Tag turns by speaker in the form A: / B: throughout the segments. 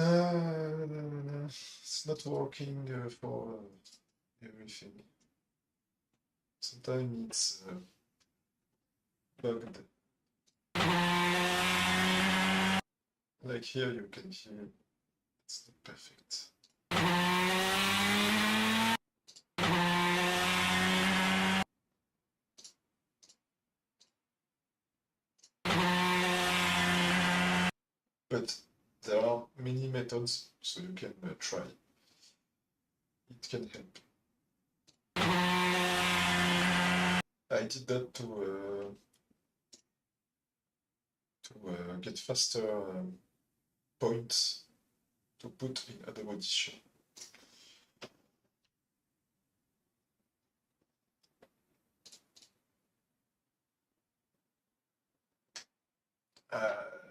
A: It's not working for everything. Sometimes it's bugged. Like here, you can hear it's not perfect. But there are many methods, so you can try. It can help. I did that to get faster points to put in other audition.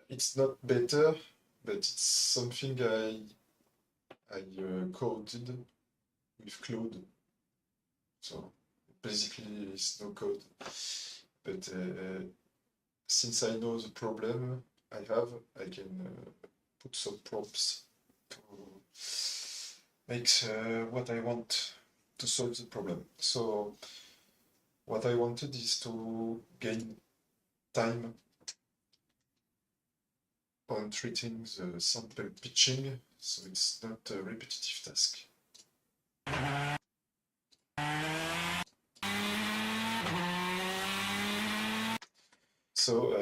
A: It's not better, but it's something I coded with Claude. So basically, it's no code. But since I know the problem I have, I can put some prompts to make what I want to solve the problem. So what I wanted is to gain time on treating the sample pitching, so it's not a repetitive task. So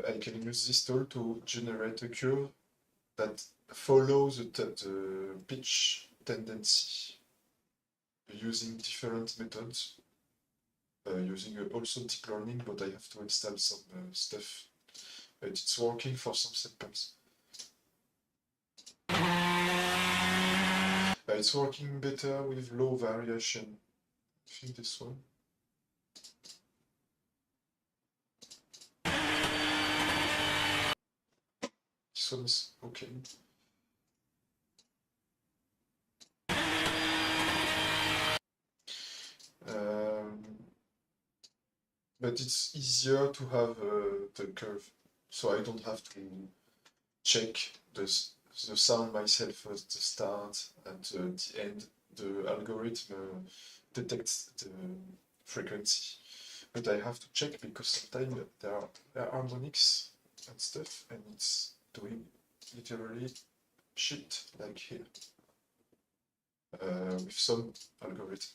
A: I can use this tool to generate a curve that follows the pitch tendency using different methods, using also deep learning, but I have to install some stuff. But it's working for some samples. It's working better with low variation. I think this one. This one is okay. But it's easier to have the curve, so I don't have to check the sound myself at the start and the end. The algorithm detects the frequency, but I have to check because sometimes there are harmonics and stuff, and it's doing literally shit like here with some algorithm.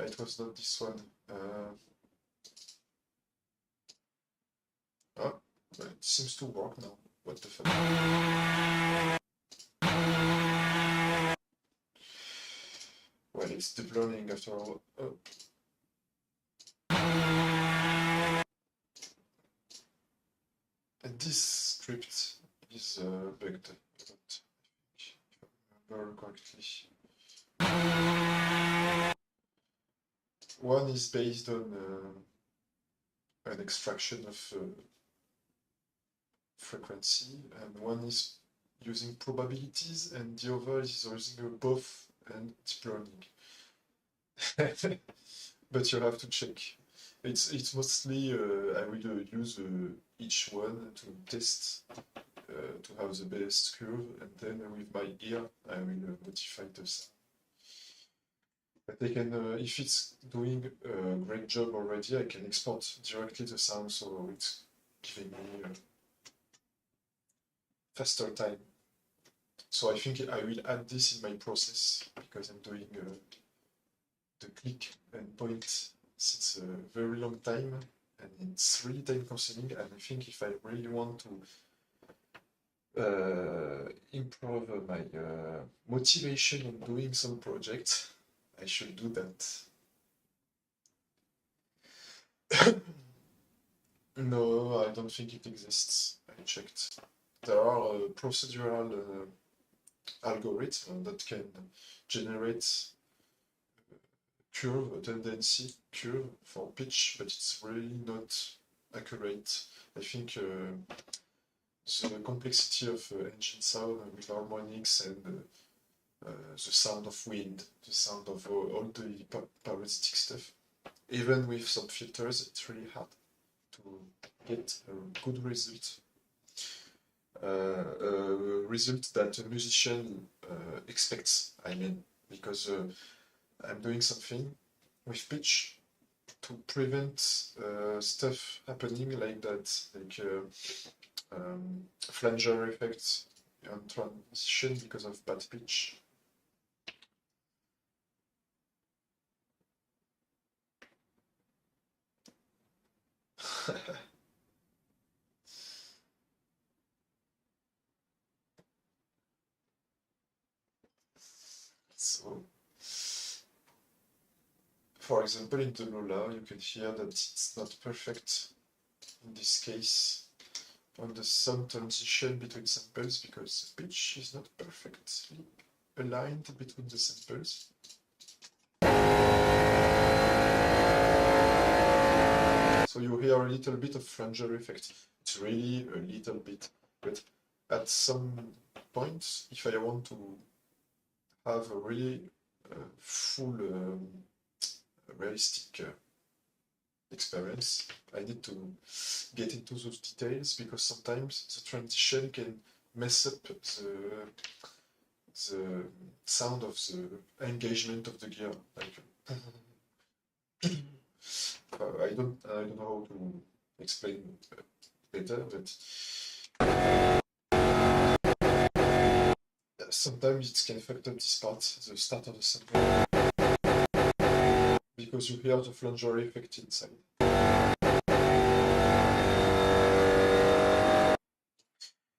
A: It was not this one. Oh, but it seems to work now. What the fuck? Well, it's deep learning after all. Oh. And this script is bugged, but if I remember correctly. One is based on an extraction of frequency, and one is using probabilities, and the other is using both and deep learning. But you have to check. It's mostly I will use each one to test to have the best curve, and then with my ear I will modify the sound. But I can, if it's doing a great job already, I can export directly the sound, so it's giving me faster time. So I think I will add this in my process because I'm doing the click and point since a very long time, and it's really time consuming. And I think if I really want to improve my motivation in doing some project, I should do that. No, I don't think it exists. I checked. There are procedural algorithms that can generate curve, tendency curve for pitch, but it's really not accurate. I think the complexity of engine sound with harmonics and the sound of wind, the sound of all the parasitic stuff, even with some filters, it's really hard to get a good result. A result that a musician expects, I mean, because I'm doing something with pitch to prevent stuff happening like that, like flanger effects on transition because of bad pitch. So, for example, in the Lola, you can hear that it's not perfect in this case on the sound transition between samples because the pitch is not perfectly aligned between the samples. So you hear a little bit of flanger effect. It's really a little bit, but at some point, if I want to have a really full realistic experience, I need to get into those details because sometimes the transition can mess up the sound of the engagement of the gear. Like, I don't know how to explain better, but sometimes it can affect up this part, the start of the sample, because you hear the flanger effect inside.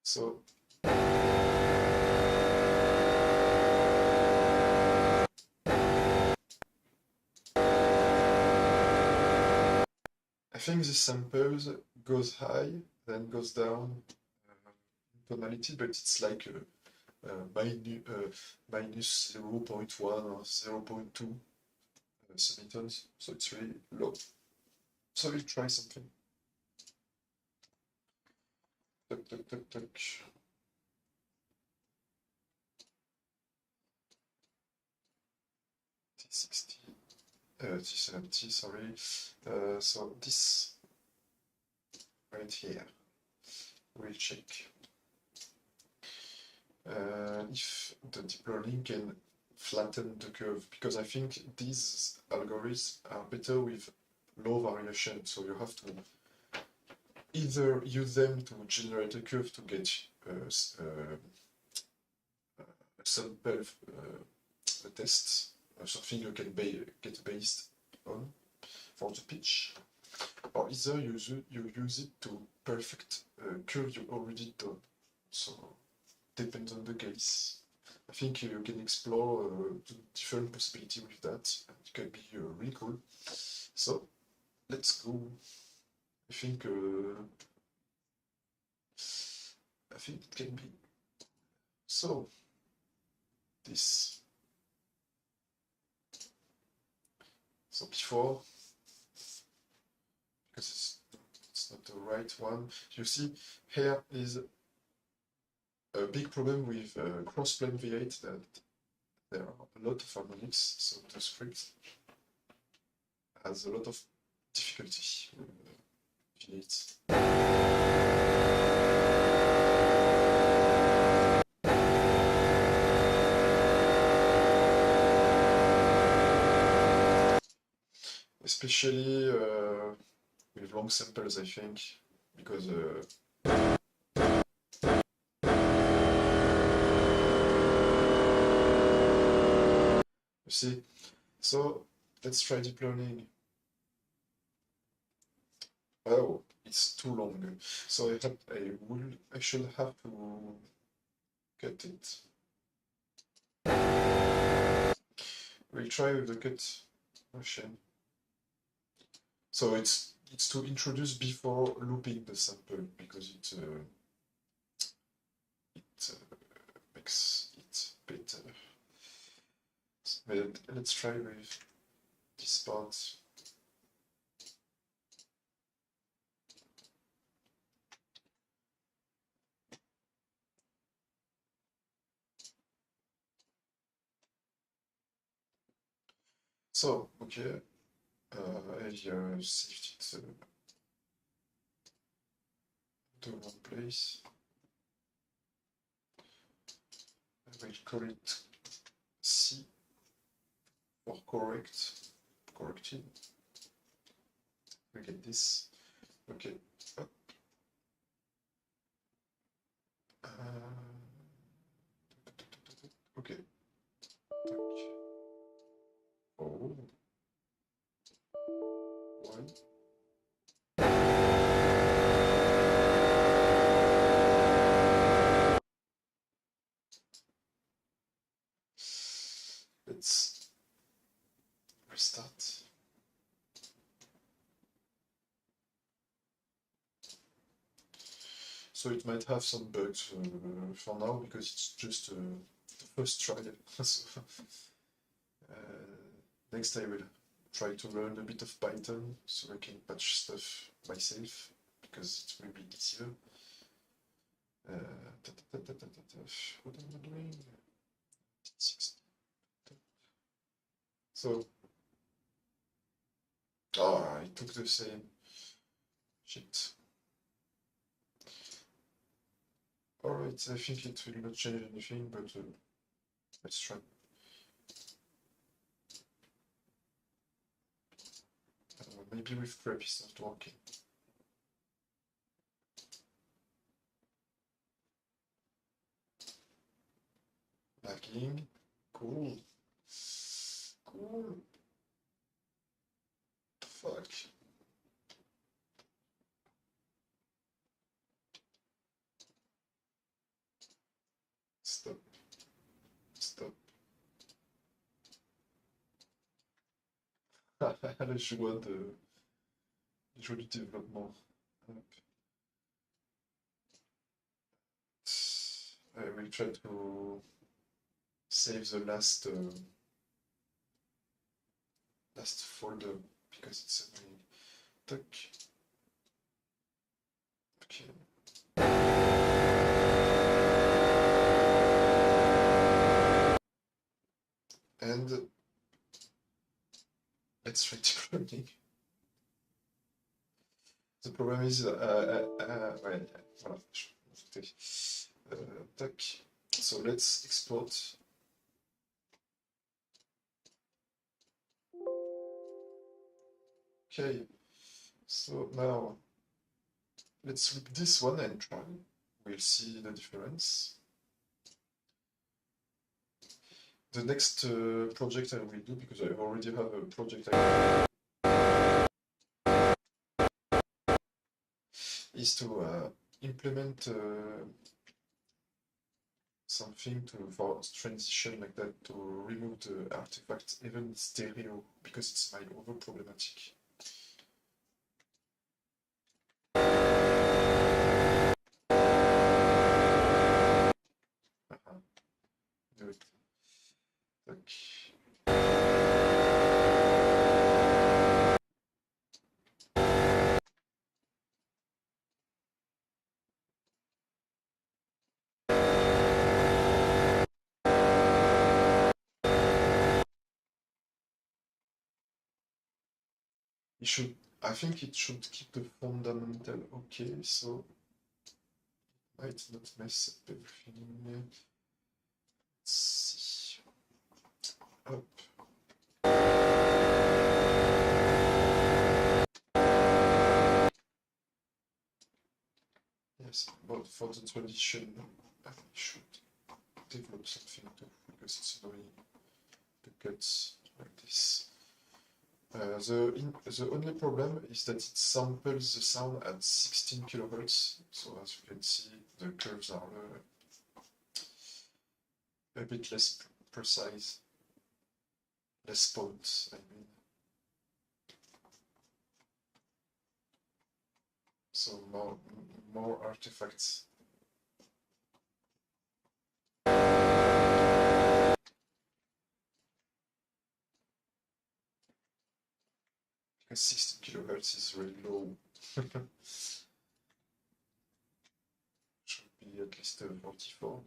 A: So I think the samples goes high, then goes down in tonality, but it's like minus 0.1 or 0.2 semitones, so it's really low. So we'll try something. Tuck, tuck, tuck, tuck. T60, T70, sorry. So this right here, we'll check if the deep learning can flatten the curve, because I think these algorithms are better with low variation, so you have to either use them to generate a curve to get a sample a test, something you can get based on for the pitch, or either you use it to perfect a curve you already done. So depends on the case. I think you can explore the different possibility with that. It can be really cool. So let's go. I think it can be. So this. So before, because it's not the right one. You see, here is a big problem with crossplane V8 that there are a lot of harmonics, so the script has a lot of difficulty with V8. Especially with long samples, I think, because you see. So let's try deep learning. Oh, it's too long. So I should have to cut it. We'll try with the cut machine. So it's to introduce before looping the sample because it makes it better. But let's try with this part. So, okay, I saved it to one place. I will call it C for corrected. We get this. Okay. Uh, okay. Oh. Why? Let's restart. So it might have some bugs for now because it's just the first try. So, next I will try to learn a bit of Python so I can patch stuff myself because it will be easier. What am I doing? So, I took the same shit. Alright, I think it will not change anything, but let's try. Maybe with prep it's not working. Lagging. Cool. Cool. Fuck. Stop. Stop. La joie du développement. Hop. I will try to save the last folder because it's annoying. Tuck. Okay. And let's try deep learning. The problem is, ouais, voilà, tac. So let's export. Okay, so now let's loop this one and try. We'll see the difference. The next project I will do, because I already have a project, is to implement something for transition like that to remove the artifact even in stereo because it's my other problematic. Do it. I think it should keep the fundamental okay, so might not mess up everything. Let's see. Up. Yes, but for the tradition, I should develop something too, because it's annoying. The cuts like this. The only problem is that it samples the sound at 16 kilohertz. So as you can see, the curves are a bit less precise, less points, I mean. So more artifacts. Because 16 kilohertz is really low. Should be at least 44.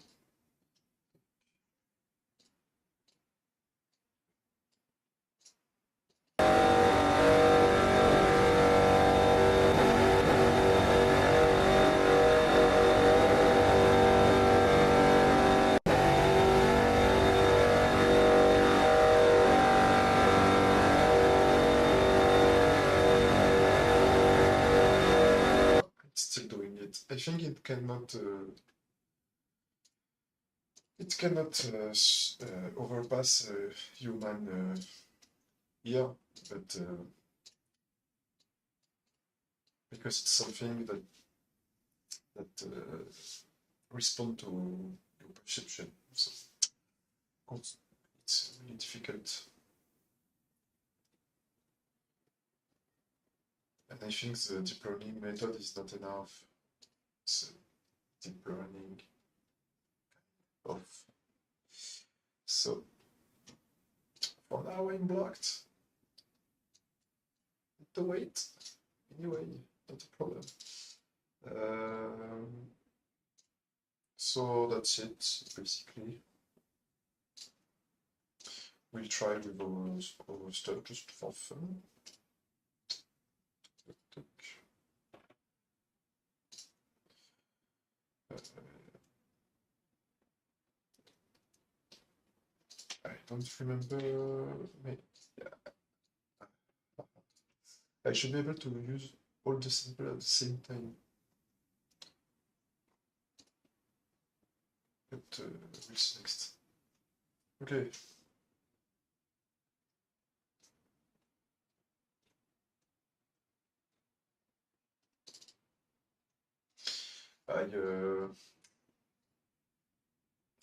A: Still doing it. I think it cannot overpass human ear, but because it's something that respond to your perception. So it's really difficult. And I think the deep learning method is not enough. It's deep learning of. So for now I'm blocked. The wait. Anyway, not a problem. So that's it, basically. We'll try with our stuff just for fun. I don't remember. I should be able to use all the samples at the same time. But what's next? Okay.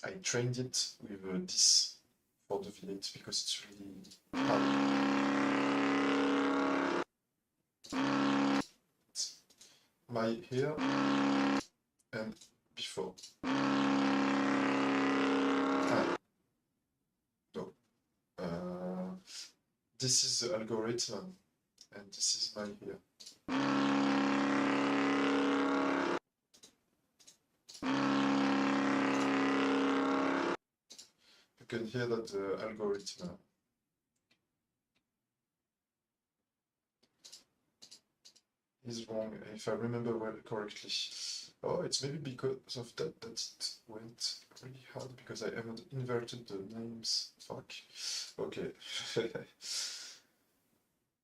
A: I trained it with this for the V8 because it's really hard. My here and before. No. This is the algorithm and this is my here. You can hear that the algorithm is wrong, if I remember well correctly. Oh, it's maybe because of that it went really hard, because I haven't inverted the names. Fuck. Okay.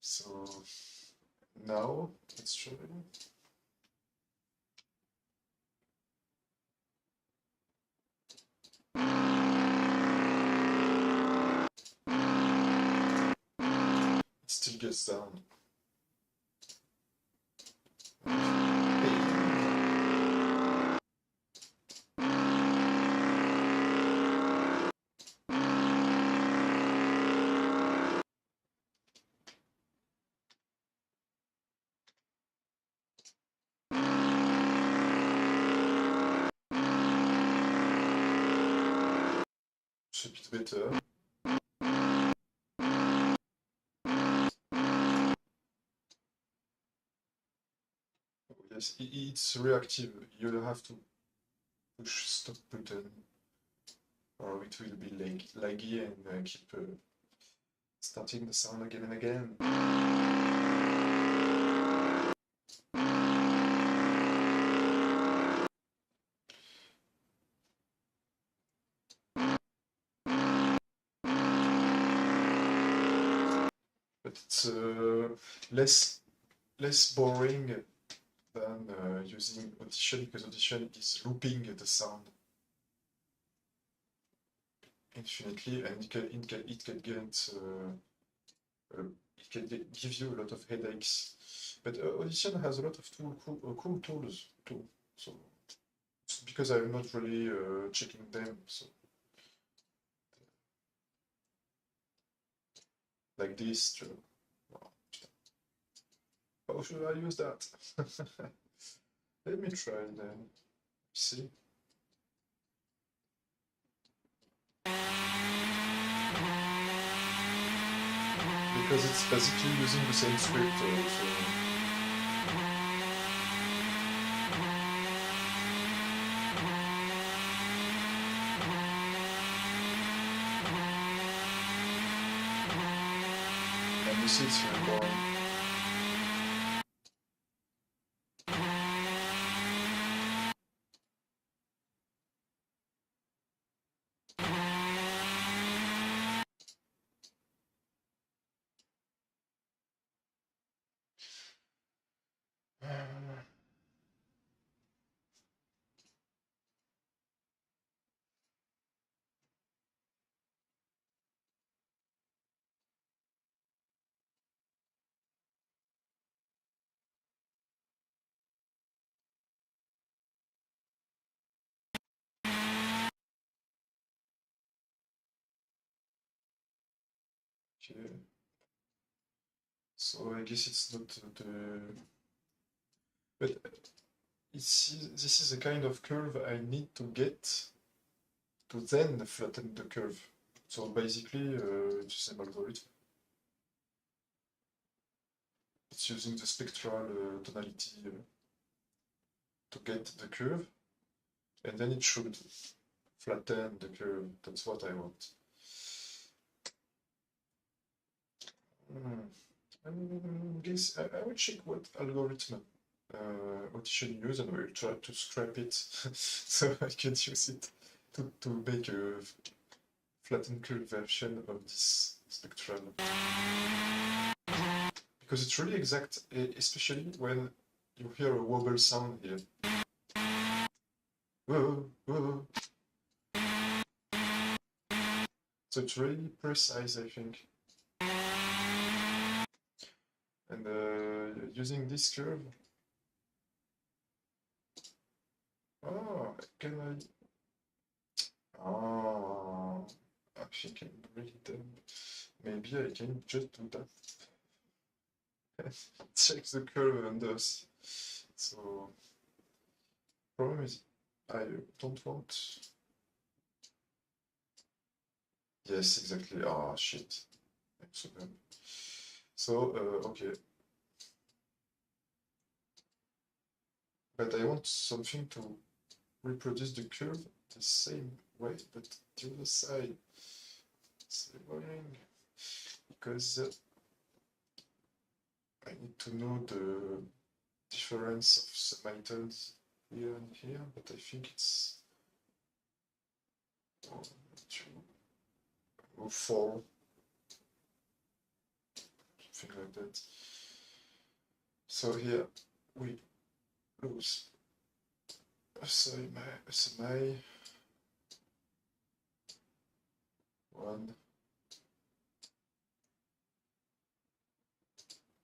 A: So now let's try. It still gets down. it's a bit better. Yes, it's reactive. You'll have to push stop button, or it will be laggy and keep starting the sound again and again. But it's less boring than using Audition, because Audition is looping the sound infinitely, and it can give you a lot of headaches. But Audition has a lot of cool tools too. So it's because I'm not really checking them. So like this. How should I use that? Let me try then. See. Because it's basically using the same script. And you see it's really boring. Okay. So I guess it's not but this is a kind of curve I need to get to then flatten the curve. So basically, it's the same algorithm. It's using the spectral tonality to get the curve, and then it should flatten the curve. That's what I want. I will check what algorithm Audition use, and we'll try to scrap it so I can use it to make a flattened curve version of this spectral. Because it's really exact, especially when you hear a wobble sound here. Whoa, whoa. So it's really precise, I think. And using this curve, can I? I think I'm really dumb. Maybe I can just do that. Check the curve and thus. So, problem is, I don't want. Yes, exactly. Ah, shit. I'm so dumb. So, okay. But I want something to reproduce the curve the same way, but the other side. It's annoying because I need to know the difference of submitals here and here, but I think it's 1, 2, or 4, something like that. So here we lose SMA 1,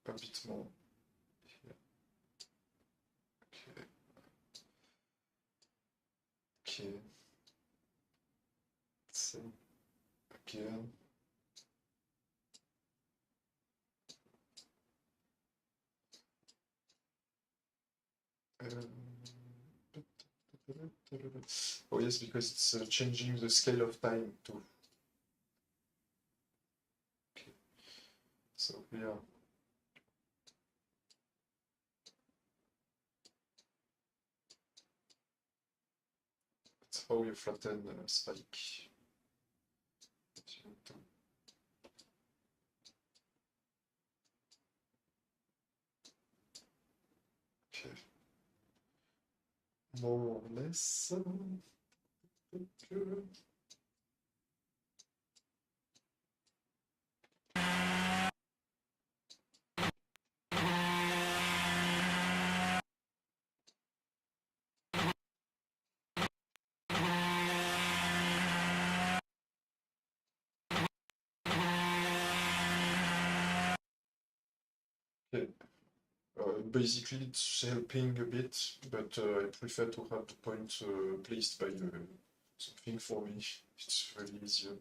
A: a bit more here. Okay. Okay. Same again. Oh yes, because it's changing the scale of time too. So here, that's how you flatten a spike. Okay. More or less. Okay. Basically, it's helping a bit, but I prefer to have the point placed by something for me. It's really easier.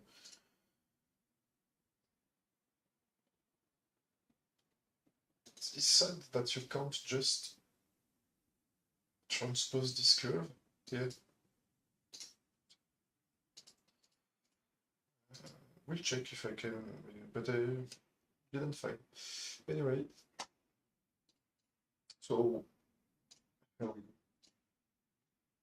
A: It's sad that you can't just transpose this curve here. We'll check if I can, but I didn't find. Anyway, so